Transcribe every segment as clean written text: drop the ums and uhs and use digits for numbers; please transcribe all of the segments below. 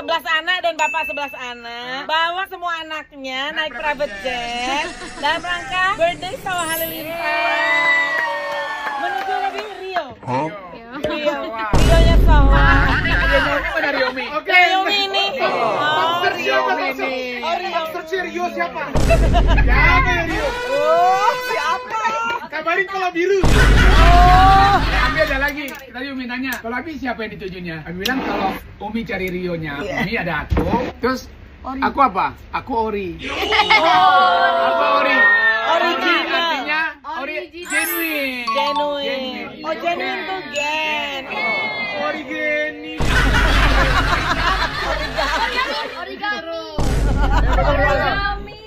11 anak dan bapak 11 anak bawa semua anaknya naik private jet dalam rangka birthday Sawah Halilintar menuju lebih Rio. Rionya Sawah. Mana Riomi? Riomi ini. Maksud Rio siapa? Siapa ya Rio? Oh, siapa? Kabarin kalau biru. Ambil ada lagi. Tadi Umi nanya, kalau Abi siapa yang ditujunya? Abi bilang kalau Umi cari Rionya, Umi ada aku. Terus aku apa? Aku Ori. Aku Ori. Original. Artinya Ori genuine. Genuine. Oh, genuine tuh gen. Ori genuine.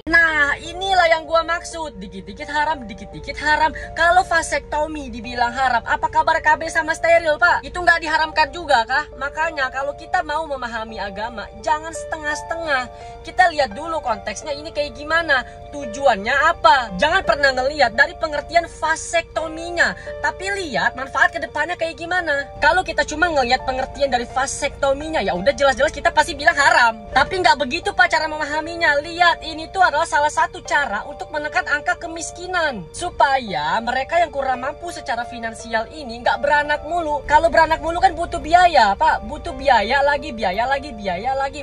Nah, inilah yang gua maksud. Dikit-dikit haram, dikit-dikit haram. Kalau vasektomi dibilang haram, apa kabar KB sama steril, Pak? Itu nggak diharamkan juga, kah? Makanya kalau kita mau memahami agama, jangan setengah-setengah. Kita lihat dulu konteksnya ini kayak gimana. Tujuannya apa? Jangan pernah ngelihat dari pengertian vasektominya, tapi lihat manfaat kedepannya kayak gimana. Kalau kita cuma ngelihat pengertian dari vasektominya, ya udah jelas-jelas kita pasti bilang haram. Tapi nggak begitu, Pak, cara memahaminya. Lihat, ini tuh adalah salah satu cara untuk menekan angka kemiskinan supaya mereka yang kurang mampu secara finansial ini nggak beranak mulu. Kalau beranak mulu kan butuh biaya, Pak, butuh biaya lagi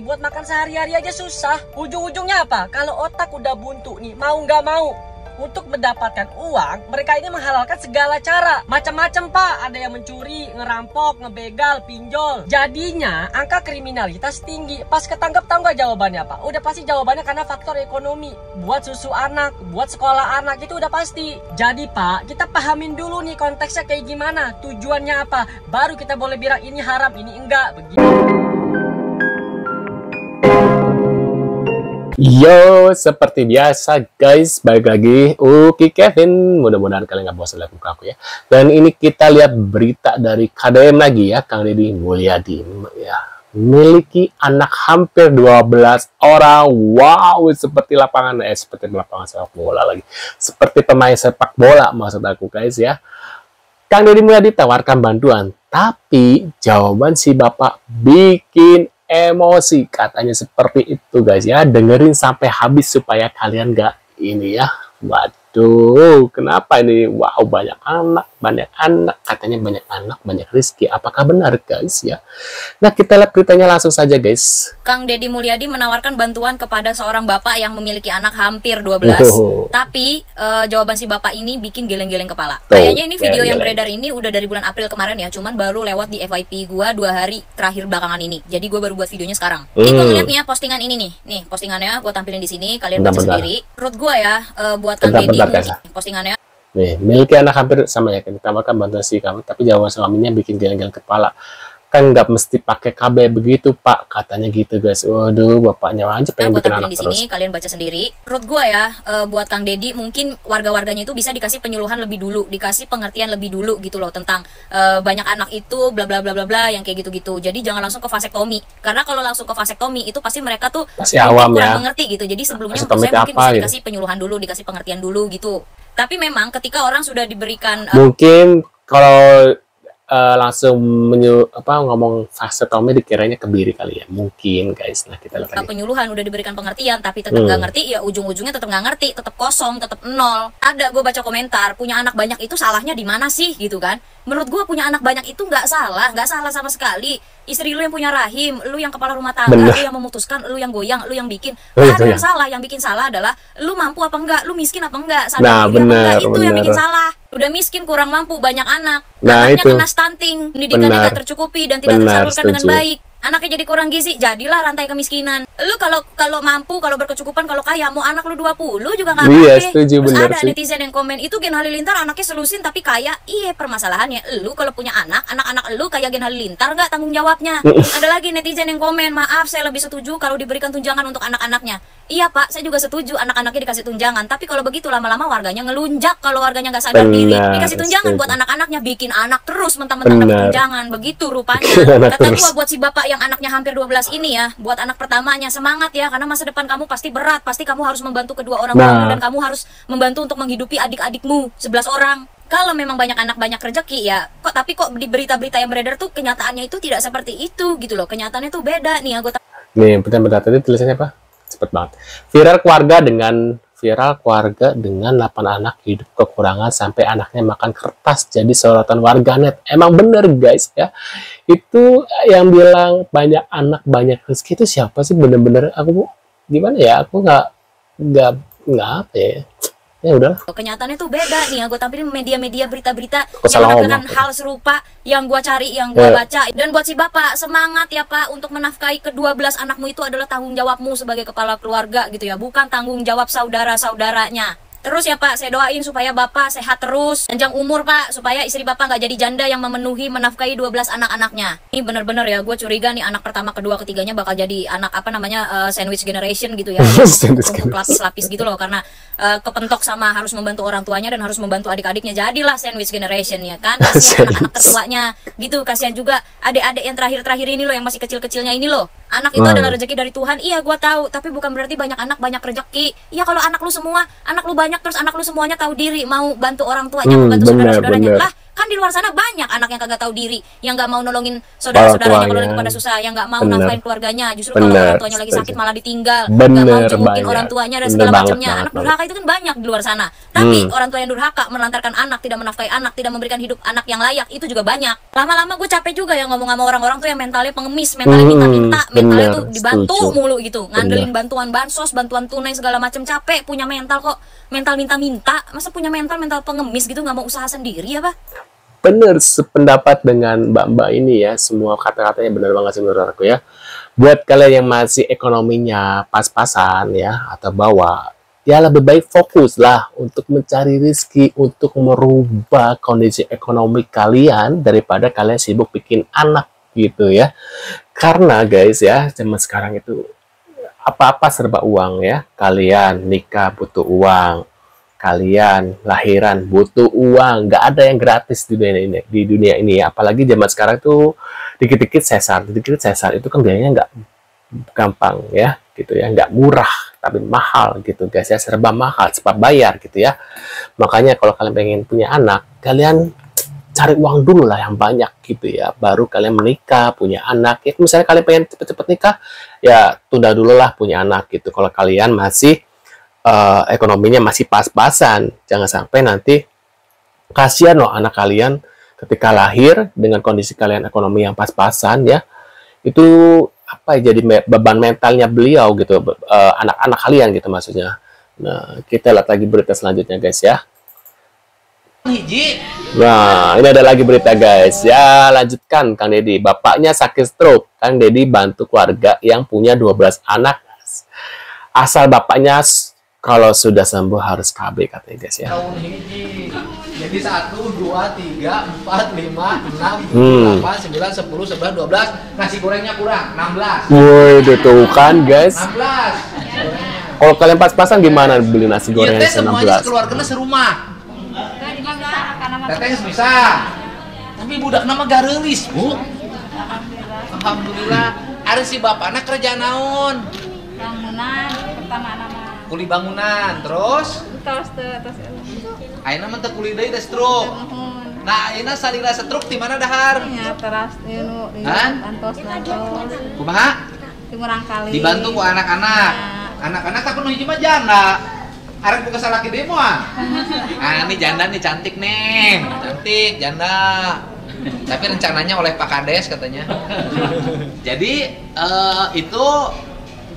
buat makan sehari-hari aja susah. Ujung-ujungnya apa? Kalau otak udah buntu nih, mau nggak mau untuk mendapatkan uang, mereka ini menghalalkan segala cara. Macam-macam, Pak. Ada yang mencuri, ngerampok, ngebegal, pinjol. Jadinya angka kriminalitas tinggi. Pas ketangkep, tahu nggak jawabannya, Pak? Udah pasti jawabannya karena faktor ekonomi. Buat susu anak, buat sekolah anak, itu udah pasti. Jadi, Pak, kita pahamin dulu nih konteksnya kayak gimana, tujuannya apa. Baru kita boleh bilang ini haram, ini enggak. Begitu. Yo, seperti biasa guys, balik lagi Uki Kevin. Mudah-mudahan kalian nggak bosan lihat muka aku ya. Dan ini kita lihat berita dari KDM lagi ya, Kang Deddy Mulyadi ya. Memiliki anak hampir 12 orang. Wow, seperti lapangan sepak bola lagi. Seperti pemain sepak bola maksud aku guys ya. Kang Deddy Mulyadi tawarkan bantuan, tapi jawaban si bapak bikin emosi, katanya seperti itu guys ya. Dengerin sampai habis supaya kalian gak ini ya. Waduh, kenapa ini? Wow, banyak anak, katanya banyak anak, banyak rezeki. Apakah benar guys ya? Nah, kita lihat beritanya langsung saja guys. Kang Deddy Mulyadi menawarkan bantuan kepada seorang bapak yang memiliki anak hampir 12. Tapi jawaban si bapak ini bikin geleng-geleng kepala. Kayaknya ini video yang beredar ini udah dari bulan April kemarin ya, cuman baru lewat di FYP gua 2 hari terakhir belakangan ini. Jadi gua baru buat videonya sekarang. Nih gua ngeliat nih ya postingan ini nih. Nih postingannya gua tampilin di sini, kalian baca sendiri. Menurut gua ya, buat Kang Deddy postingannya. Nih, miliki anak hampir sama ya, ditawarkan bantuan si kamu, tapi jawaban suaminya bikin geleng-geleng kepala. Kan nggak mesti pakai KB begitu, Pak, katanya gitu guys. Waduh, bapaknya aja pengen bikin anak di terus. Sini, kalian baca sendiri. Menurut gua ya, buat Kang Deddy mungkin warga-warganya itu bisa dikasih penyuluhan lebih dulu, dikasih pengertian lebih dulu gitu loh tentang banyak anak itu bla bla bla bla bla yang kayak gitu-gitu. Jadi jangan langsung ke vasektomi. Karena kalau langsung ke vasektomi itu pasti mereka tuh masih awam ya, mengerti gitu. Jadi sebelumnya saya mungkin bisa dikasih penyuluhan dulu, dikasih pengertian dulu gitu. Tapi memang ketika orang sudah diberikan mungkin kalau langsung ngomong vasektomi dikiranya kebiri kali ya, mungkin guys. Nah, kita lihat penyuluhan udah diberikan pengertian tapi tetap nggak ngerti, ya ujung-ujungnya tetap nggak ngerti, tetap kosong, tetap nol. Ada gue baca komentar, punya anak banyak itu salahnya di mana sih gitu kan? Menurut gue punya anak banyak itu nggak salah sama sekali. Istri lu yang punya rahim, lu yang kepala rumah tangga, lu yang memutuskan, lu yang goyang, lu yang bikin. Ada yang salah, yang bikin salah adalah lu mampu apa enggak, lu miskin apa enggak, sadar apa enggak, itu yang bikin salah. Udah miskin, kurang mampu, banyak anak, anaknya kena stunting, pendidikannya tidak tercukupi dan tidak tersalurkan dengan baik. Anaknya jadi kurang gizi, jadilah rantai kemiskinan. Lu kalau mampu, kalau berkecukupan, kalau kaya, mau anak lu 20 juga nggak apa-apa. Iya, setuju, terus bener ada sih. netizen yang komen, itu Gen Halilintar anaknya selusin tapi kaya. Iya, permasalahannya lu kalau punya anak-anak lu kayak Gen Halilintar nggak tanggung jawabnya. Ada lagi netizen yang komen, maaf saya lebih setuju kalau diberikan tunjangan untuk anak-anaknya. Iya Pak, saya juga setuju anak-anaknya dikasih tunjangan. Tapi kalau begitu lama-lama warganya ngelunjak, kalau warganya nggak sadar diri. Dikasih tunjangan buat anak-anaknya, bikin anak terus mentang-mentang dapat tunjangan. Begitu rupanya. Kata gua buat si bapak yang anaknya hampir 12 ini ya, buat anak pertamanya semangat ya, karena masa depan kamu pasti berat, pasti kamu harus membantu kedua orang tuamu dan kamu harus membantu untuk menghidupi adik-adikmu 11 orang. Kalau memang banyak anak banyak rezeki ya, tapi kok di berita-berita yang beredar tuh kenyataannya itu tidak seperti itu gitu loh. Kenyataannya tuh beda nih, Nih, bentar-bentar tadi tulisannya apa? Cepet banget. Viral keluarga dengan 8 anak hidup kekurangan sampai anaknya makan kertas jadi sorotan warganet. Emang bener guys ya. Itu yang bilang banyak anak banyak rezeki itu siapa sih? Bener-bener aku gimana ya? Aku nggak apa ya. Ya udah. Kenyataannya tuh beda nih, yang gue tampilin media-media berita-berita Aku yang salah menampilkan ngomong. hal serupa yang gue cari, yang gue baca. Dan buat si bapak, semangat ya pak untuk menafkahi ke-12 anakmu itu adalah tanggung jawabmu sebagai kepala keluarga gitu ya, bukan tanggung jawab saudara-saudaranya. Terus ya pak, saya doain supaya bapak sehat terus, panjang umur pak, supaya istri bapak nggak jadi janda yang memenuhi menafkahi 12 anak-anaknya. Ini bener-bener ya, gue curiga nih anak pertama, kedua, ketiganya bakal jadi anak apa namanya sandwich generation gitu ya, lapis-lapis gitu loh, karena kepentok sama harus membantu orang tuanya dan harus membantu adik-adiknya, jadilah sandwich generation ya kan. Kasihan anak-anak tertuanya gitu, kasihan juga adik-adik yang terakhir-terakhir ini loh, yang masih kecil-kecilnya ini loh. Anak itu adalah rezeki dari Tuhan, iya gua tahu, tapi bukan berarti banyak anak banyak rezeki. Iya kalau anak lu semua, anak lu banyak terus anak lu semuanya tahu diri, mau bantu orang tuanya, mau bantu saudara-saudaranya. Lah kan di luar sana banyak anak yang kagak tahu diri, yang nggak mau nolongin saudara-saudaranya kalau lagi pada susah, yang nggak mau nafkahin keluarganya, justru kalau orang tuanya lagi sakit malah ditinggal, nggak mau jengukin orang tuanya dan segala macamnya. Anak durhaka itu kan banyak di luar sana. Tapi orang tua yang durhaka melantarkan anak, tidak menafkahi anak, tidak memberikan hidup anak yang layak, itu juga banyak. Lama-lama gue capek juga ya ngomong sama orang-orang tuh yang mentalnya pengemis, mentalnya minta-minta, mentalnya tuh dibantu mulu gitu, ngandelin bantuan bansos, bantuan tunai segala macam. Capek punya mental kok, mental minta-minta, masa punya mental pengemis gitu, nggak mau usaha sendiri ya pak? Bener, sependapat dengan mbak-mbak ini ya, semua kata-katanya benar banget sih menurut aku ya. Buat kalian yang masih ekonominya pas-pasan ya, atau bawah, ya lebih baik fokus lah untuk mencari rezeki, untuk merubah kondisi ekonomi kalian daripada kalian sibuk bikin anak gitu ya. Karena guys ya, zaman sekarang itu apa-apa serba uang ya. Kalian nikah butuh uang, kalian lahiran butuh uang, nggak ada yang gratis di dunia ini ya. Apalagi zaman sekarang tuh dikit-dikit sesar itu kan biayanya nggak gampang ya gitu ya, nggak murah tapi mahal gitu guys ya, serba mahal, cepat bayar gitu ya. Makanya kalau kalian pengen punya anak, kalian cari uang dulu lah yang banyak gitu ya, baru kalian menikah, punya anak ya. Misalnya kalian pengen cepet-cepet nikah ya, tunda dulu lah punya anak gitu kalau kalian masih ekonominya masih pas-pasan. Jangan sampai nanti kasihan loh anak kalian ketika lahir dengan kondisi kalian ekonomi yang pas-pasan ya, itu apa ya, jadi beban mentalnya beliau gitu, anak-anak kalian gitu maksudnya. Nah, kita lihat lagi berita selanjutnya guys ya. Nah, ini ada lagi berita guys ya, lanjutkan Kang Deddy. Bapaknya sakit stroke, Kang Deddy bantu keluarga yang punya 12 anak. Asal bapaknya kalau sudah sembuh harus KB katanya guys ya. Tahun hiji. Jadi 1, 2, 3, 4, 5, 6, 7, 8, 9, 10, 11, 12. Nasi gorengnya kurang, 16. Woi, tuh kan guys. 16. Kalau kalian pas-pasan gimana beli nasi goreng Iya, semuanya 16? keluarganya serumah. Teteh bisa. Tapi budak nama garelis, Bu. Alhamdulillah. Ari si bapakna kerja naon? Bangunan pertama nama. Kuli bangunan, terus ayeuna mah teu kuli deui teh stroke. Nah, ayeuna salila stroke di mana dahar? Ya teras anu di Hah? Lantos. Kumaha? Di Murangkali. Dibantu ku anak-anak. Anak-anak tak penuh hiji mah janda. Arek buka salaki deui moal. Ah, ini janda nih cantik nih. Cantik janda. Tapi rencananya oleh Pak Kades katanya. Jadi itu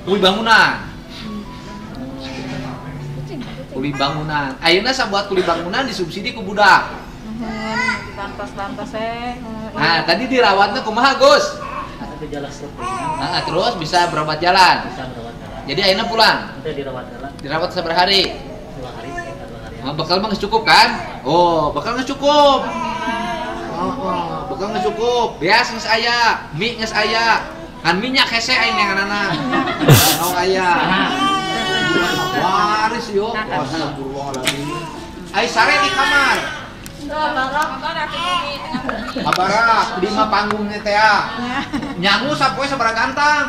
kuli bangunan. Kuli bangunan. Ayeuna sabuat kuli bangunan disubsidi ku budak. Lantos Nah, tadi dirawatnya kumaha, Gus? Nah, terus bisa berobat jalan. Jadi ayeuna pulang. Dirawat sabar hari? 2 hari. Nah, bekal mah geus cukup kan? Oh, bekal geus cukup. Bekal geus cukup. Beas geus aya, mie geus aya. Kan minyak hese aing nenganana. Mau aya. Waris yo. Astagfirullahaladzim. Ai sare di kamar. Kabarak di mah panggungnya teh. Nyangu sapoe sabaraha gantang?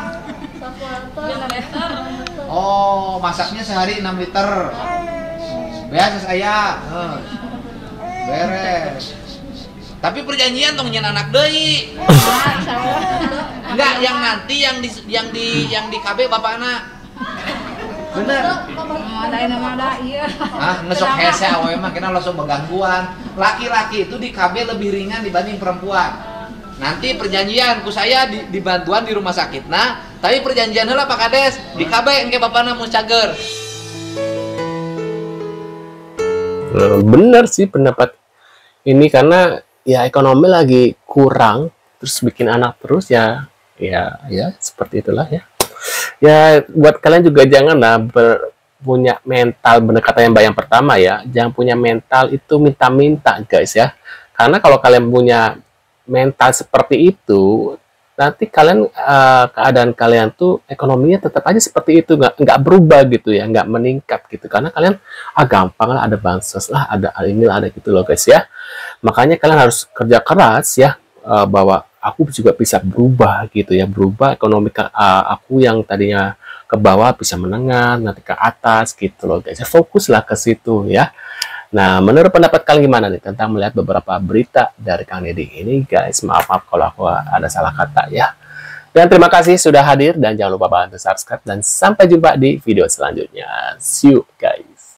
Oh, masaknya sehari 6 liter. Beas saya. Beres. Tapi perjanjian tong nyen anak deui. Enggak, yang nanti yang di KB bapak anak. Bener. Ada ini ada iya. Ah, ngesok hese awe mah kena langsung begangguan. Laki-laki itu di KB lebih ringan dibanding perempuan. Nanti perjanjian ku saya di bantuan di rumah sakit. Nah, tapi perjanjian heula Pak Kades di KB engke bapana mun cager. Bener sih pendapat ini, karena ya ekonomi lagi kurang, terus bikin anak terus ya seperti itulah ya. Ya buat kalian juga janganlah punya mental bener kata yang pertama ya, jangan punya mental itu minta-minta guys ya, karena kalau kalian punya mental seperti itu nanti kalian keadaan kalian tuh ekonominya tetap aja seperti itu, nggak berubah gitu ya, nggak meningkat gitu, karena kalian gampang lah, ada bansos lah, ada inilah, ada gitu loh guys ya. Makanya kalian harus kerja keras ya, bahwa aku juga bisa berubah gitu ya, berubah ekonomi aku yang tadinya ke bawah bisa menengah, nanti ke atas gitu loh guys. Fokuslah ke situ ya. Nah, menurut pendapat kalian gimana nih tentang melihat beberapa berita dari Kang Deddy ini guys? Maaf kalau aku ada salah kata ya. Dan terima kasih sudah hadir dan jangan lupa bantu subscribe dan sampai jumpa di video selanjutnya. See you guys.